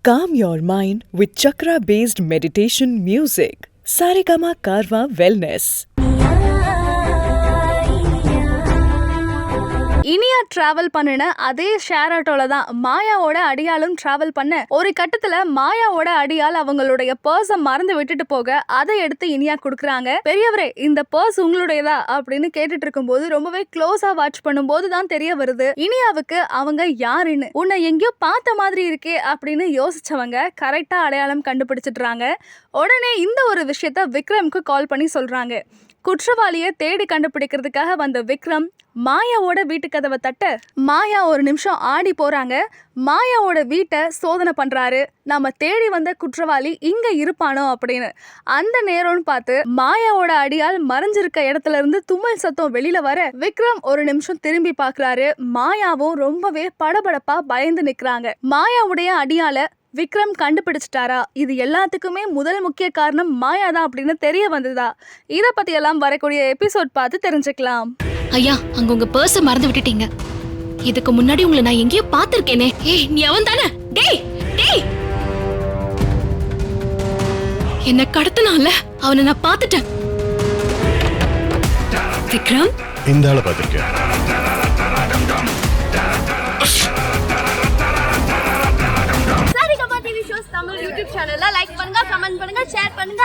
Calm your mind with chakra-based meditation music. Saregama Karwa Wellness. Iniya travel பண்ணின அதே share ஆட்டோல தான் மாயாவோட அடியாலும் டிராவல் பண்ண ஒரு கட்டத்துல மாயாவோட அடியால் அவங்களுடைய பர்ஸை மறந்து விட்டுட்டு போக அதை எடுத்து இனியா கொடுக்குறாங்க. பெரியவரே, இந்த பர்ஸ் உங்களுடையதா அப்படின்னு கேட்டுட்டு இருக்கும்போது ரொம்பவே க்ளோஸா வாட்ச் பண்ணும்போது தான் தெரிய வருது இனியாவுக்கு அவங்க யாருன்னு. உன்னை எங்கேயோ பார்த்த மாதிரி இருக்கே அப்படின்னு யோசிச்சவங்க கரெக்டா அடையாளம் கண்டுபிடிச்சிடுறாங்க. உடனே இந்த ஒரு விஷயத்த விக்ரம்க்கு கால் பண்ணி சொல்றாங்க. குற்றவாளியை தேடி கண்டுபிடிக்கிறதுக்காக வந்த விக்ரம் மாயாவோட வீட்டு கதவை தட்ட மாயா ஒரு நிமிஷம் ஆடி போறாங்க. மாயாவோட வீட்டை சோதனை பண்றாரு. நம்ம தேடி வந்த குற்றவாளி இங்க இருப்பானோ அப்படின்னு. அந்த நேரம்னு பார்த்து மாயாவோட அடியால் மறைஞ்சிருக்க இடத்துல இருந்து தும்மல் சத்தம் வெளியில வர விக்ரம் ஒரு நிமிஷம் திரும்பி பாக்குறாரு. மாயாவும் ரொம்பவே படபடப்பா பயந்து நிக்கிறாங்க. மாயாவுடைய அடியால விக்ரம் கண்டுபிடிச்சிட்டாரா? இது எல்லாத்துக்குமே முதல் முக்கிய காரணம் மாயா தான் அப்படின்னு தெரிய வந்ததா? இத பத்தி எல்லாம் வரக்கூடிய எபிசோட் பார்த்து தெரிஞ்சுக்கலாம். ஐயா, அங்க உங்க பர்ஸ மறந்து விட்டுட்டீங்க. இதுக்கு முன்னாடி உங்களை நான் எங்கேயோ பாத்திருக்கேனே. ஏய், நீ அவன் தானே? டேய் டேய், என்ன கடத்தினால அவனை நான் பாத்துட்டேன். விக்ரம், இந்த ஆளை பாத்திருக்கேன். தமிழ் யூடியூப் சேனல்ல லைக் பண்ணுங்க, கமெண்ட் பண்ணுங்க, ஷேர் பண்ணுங்க.